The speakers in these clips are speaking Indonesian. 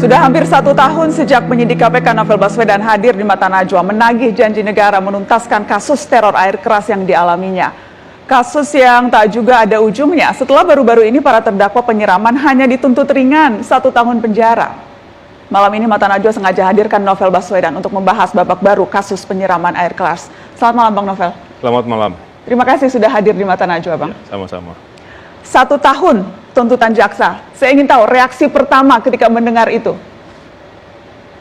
Sudah hampir 1 tahun sejak penyidik KPK Novel Baswedan hadir di Mata Najwa menagih janji negara menuntaskan kasus teror air keras yang dialaminya. Kasus yang tak juga ada ujungnya setelah baru-baru ini para terdakwa penyiraman hanya dituntut ringan 1 tahun penjara. Malam ini Mata Najwa sengaja hadirkan Novel Baswedan untuk membahas babak baru kasus penyiraman air keras. Selamat malam Bang Novel. Selamat malam. Terima kasih sudah hadir di Mata Najwa Bang. Ya, sama-sama. 1 tahun tuntutan jaksa. Saya ingin tahu reaksi pertama ketika mendengar itu.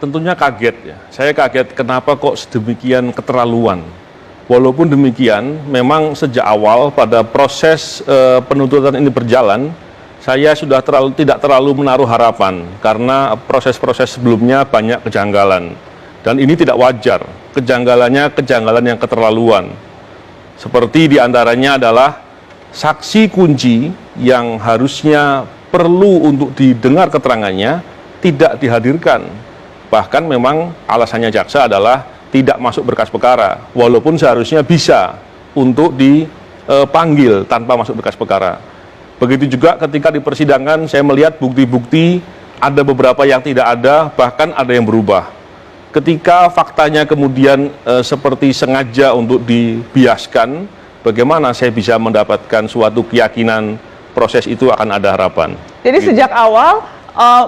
Tentunya kaget ya. Saya kaget kenapa kok sedemikian keterlaluan. Walaupun demikian, memang sejak awal pada proses penuntutan ini berjalan, saya sudah tidak terlalu menaruh harapan karena proses-proses sebelumnya banyak kejanggalan. Dan ini tidak wajar. Kejanggalannya kejanggalan yang keterlaluan. Seperti diantaranya adalah saksi kunci yang harusnya perlu untuk didengar keterangannya tidak dihadirkan. Bahkan memang alasannya jaksa adalah tidak masuk berkas perkara, walaupun seharusnya bisa untuk dipanggil tanpa masuk berkas perkara. Begitu juga ketika di persidangan saya melihat bukti-bukti ada beberapa yang tidak ada, bahkan ada yang berubah. Ketika faktanya kemudian seperti sengaja untuk dibiaskan, bagaimana saya bisa mendapatkan suatu keyakinan proses itu akan ada harapan. Jadi sejak awal,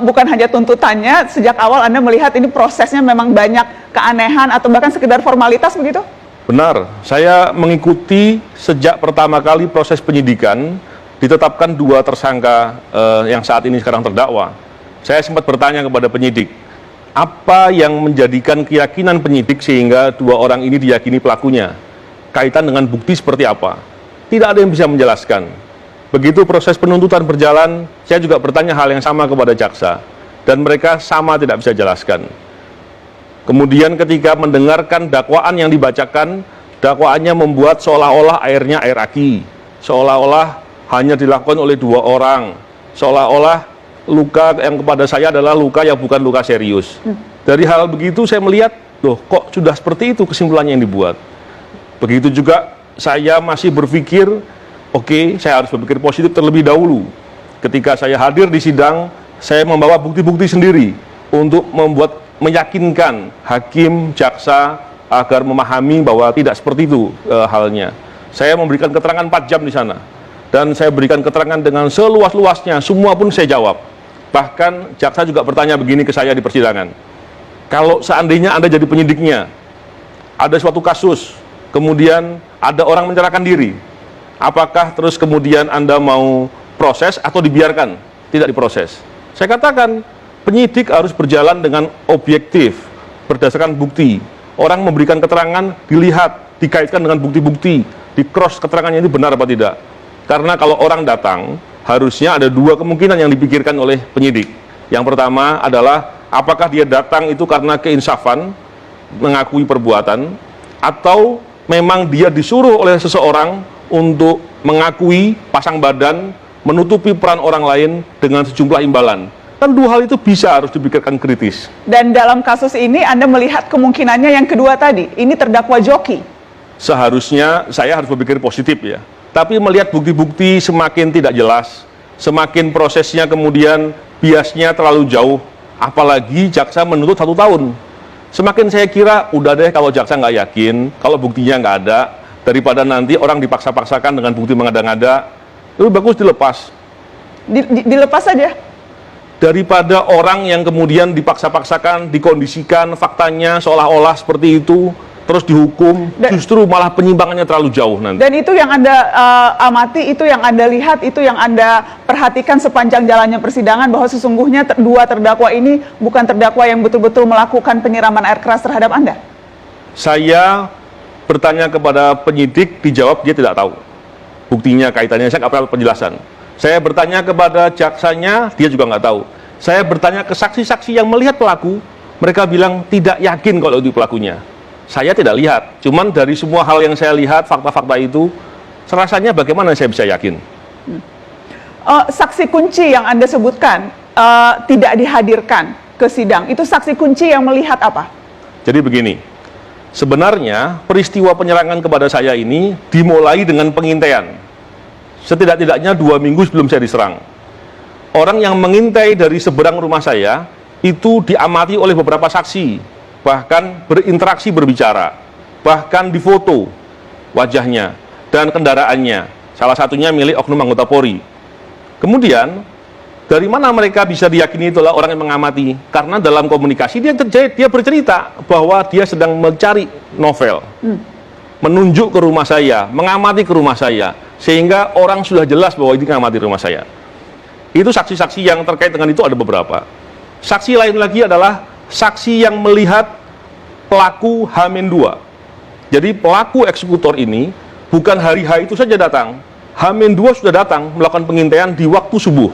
bukan hanya tuntutannya, sejak awal Anda melihat ini prosesnya memang banyak keanehan atau bahkan sekedar formalitas begitu? Benar, saya mengikuti sejak pertama kali proses penyidikan, ditetapkan 2 tersangka yang saat ini sekarang terdakwa. Saya sempat bertanya kepada penyidik, apa yang menjadikan keyakinan penyidik sehingga 2 orang ini diyakini pelakunya? Kaitan dengan bukti seperti apa? Tidak ada yang bisa menjelaskan. Begitu proses penuntutan berjalan, saya juga bertanya hal yang sama kepada jaksa. Dan mereka sama tidak bisa jelaskan. Kemudian ketika mendengarkan dakwaan yang dibacakan, dakwaannya membuat seolah-olah airnya air aki. Seolah-olah hanya dilakukan oleh 2 orang. Seolah-olah luka yang kepada saya adalah luka yang bukan luka serius. Dari hal begitu saya melihat, loh kok sudah seperti itu kesimpulannya yang dibuat. Begitu juga saya masih berpikir, oke, saya harus berpikir positif terlebih dahulu. Ketika saya hadir di sidang, saya membawa bukti-bukti sendiri untuk meyakinkan hakim, jaksa agar memahami bahwa tidak seperti itu halnya. Saya memberikan keterangan 4 jam di sana. Dan saya berikan keterangan dengan seluas-luasnya, semua pun saya jawab. Bahkan jaksa juga bertanya begini ke saya di persidangan. Kalau seandainya Anda jadi penyidiknya, ada suatu kasus, kemudian ada orang menyerahkan diri, apakah terus kemudian Anda mau proses atau dibiarkan tidak diproses? Saya katakan penyidik harus berjalan dengan objektif berdasarkan bukti. Orang memberikan keterangan dilihat, dikaitkan dengan bukti-bukti, di cross keterangannya itu benar apa tidak. Karena kalau orang datang harusnya ada 2 kemungkinan yang dipikirkan oleh penyidik. Yang pertama adalah apakah dia datang itu karena keinsafan mengakui perbuatan, atau memang dia disuruh oleh seseorang untuk mengakui, pasang badan, menutupi peran orang lain dengan sejumlah imbalan. Kan 2 hal itu bisa harus dipikirkan kritis. Dan dalam kasus ini Anda melihat kemungkinannya yang kedua tadi, ini terdakwa joki. Seharusnya saya harus berpikir positif ya. Tapi melihat bukti-bukti semakin tidak jelas, semakin prosesnya kemudian biasnya terlalu jauh, apalagi jaksa menuntut 1 tahun. Semakin saya kira, udah deh kalau jaksa nggak yakin, kalau buktinya nggak ada, daripada nanti orang dipaksa-paksakan dengan bukti mengada-ngada, lebih bagus dilepas. Dilepas saja? Daripada orang yang kemudian dipaksa-paksakan, dikondisikan, faktanya seolah-olah seperti itu, terus dihukum, justru malah penyimpangannya terlalu jauh nanti. Dan itu yang Anda amati, itu yang Anda lihat, itu yang Anda perhatikan sepanjang jalannya persidangan, bahwa sesungguhnya 2 terdakwa ini bukan terdakwa yang betul-betul melakukan penyiraman air keras terhadap Anda? Saya bertanya kepada penyidik, dijawab dia tidak tahu. Buktinya, kaitannya, saya nggak pernah penjelasan. Saya bertanya kepada jaksanya, dia juga nggak tahu. Saya bertanya ke saksi-saksi yang melihat pelaku, mereka bilang tidak yakin kalau itu pelakunya. Saya tidak lihat, cuman dari semua hal yang saya lihat, fakta-fakta itu, rasanya bagaimana saya bisa yakin? Saksi kunci yang Anda sebutkan tidak dihadirkan ke sidang, itu saksi kunci yang melihat apa? Jadi begini, sebenarnya peristiwa penyerangan kepada saya ini dimulai dengan pengintaian. Setidak-tidaknya 2 minggu sebelum saya diserang. Orang yang mengintai dari seberang rumah saya itu diamati oleh beberapa saksi, bahkan berinteraksi berbicara, bahkan difoto wajahnya dan kendaraannya, salah satunya milik oknum anggota Polri. Kemudian, dari mana mereka bisa diyakini itulah orang yang mengamati? Karena dalam komunikasi dia bercerita bahwa dia sedang mencari novel, menunjuk ke rumah saya, mengamati ke rumah saya, sehingga orang sudah jelas bahwa ini mengamati rumah saya. Itu saksi-saksi yang terkait dengan itu ada beberapa. Saksi lain lagi adalah saksi yang melihat pelaku H-2. Jadi pelaku eksekutor ini bukan hari H itu saja datang, H-2 sudah datang melakukan pengintaian di waktu subuh.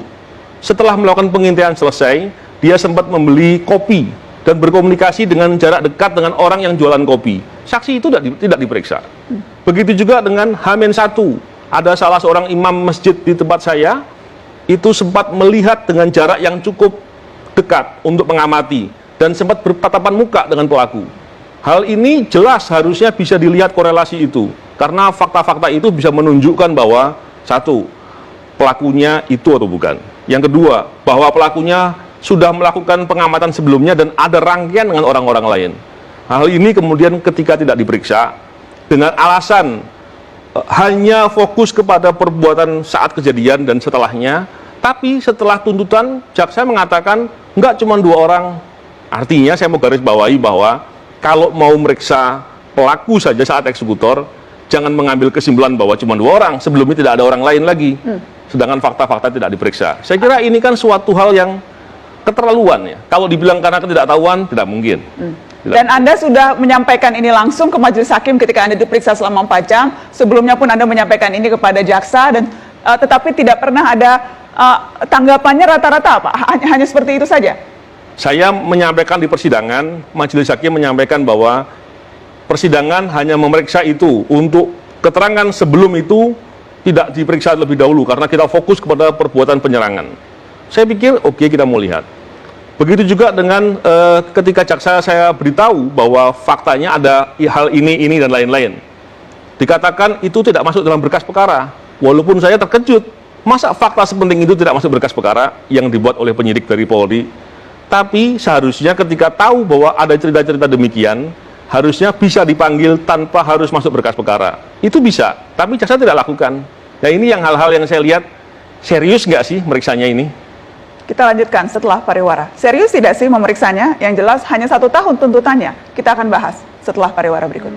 Setelah melakukan pengintaian selesai, dia sempat membeli kopi dan berkomunikasi dengan jarak dekat dengan orang yang jualan kopi. Saksi itu tidak diperiksa. Begitu juga dengan H-1. Ada salah seorang imam masjid di tempat saya, itu sempat melihat dengan jarak yang cukup dekat untuk mengamati dan sempat bertatapan muka dengan pelaku. Hal ini jelas harusnya bisa dilihat korelasi itu, karena fakta-fakta itu bisa menunjukkan bahwa satu, pelakunya itu atau bukan. Yang kedua, bahwa pelakunya sudah melakukan pengamatan sebelumnya dan ada rangkaian dengan orang-orang lain. Hal ini kemudian ketika tidak diperiksa dengan alasan hanya fokus kepada perbuatan saat kejadian dan setelahnya, tapi setelah tuntutan jaksa mengatakan enggak cuma 2 orang. Artinya saya mau garis bawahi bahwa kalau mau meriksa pelaku saja saat eksekutor, jangan mengambil kesimpulan bahwa cuma 2 orang, sebelumnya tidak ada orang lain lagi. Sedangkan fakta-fakta tidak diperiksa. Saya kira ini kan suatu hal yang keterlaluan ya. Kalau dibilang karena ketidaktahuan, tidak mungkin. Dan Anda sudah menyampaikan ini langsung ke majelis hakim ketika Anda diperiksa selama 4 jam. Sebelumnya pun Anda menyampaikan ini kepada jaksa, dan tetapi tidak pernah ada tanggapannya rata-rata apa? Hanya seperti itu saja? Saya menyampaikan di persidangan, majelis hakim menyampaikan bahwa persidangan hanya memeriksa itu. Untuk keterangan sebelum itu tidak diperiksa lebih dahulu karena kita fokus kepada perbuatan penyerangan. Saya pikir oke, kita mau lihat. Begitu juga dengan ketika jaksa saya beritahu bahwa faktanya ada hal ini dan lain-lain. Dikatakan itu tidak masuk dalam berkas perkara. Walaupun saya terkejut, masa fakta sepenting itu tidak masuk berkas perkara yang dibuat oleh penyidik dari Polri. Tapi seharusnya ketika tahu bahwa ada cerita-cerita demikian, harusnya bisa dipanggil tanpa harus masuk berkas perkara. Itu bisa, tapi jaksa tidak lakukan. Nah ini yang hal-hal yang saya lihat, serius nggak sih meriksanya ini? Kita lanjutkan setelah pariwara. Serius tidak sih memeriksanya? Yang jelas hanya 1 tahun tuntutannya. Kita akan bahas setelah pariwara berikut.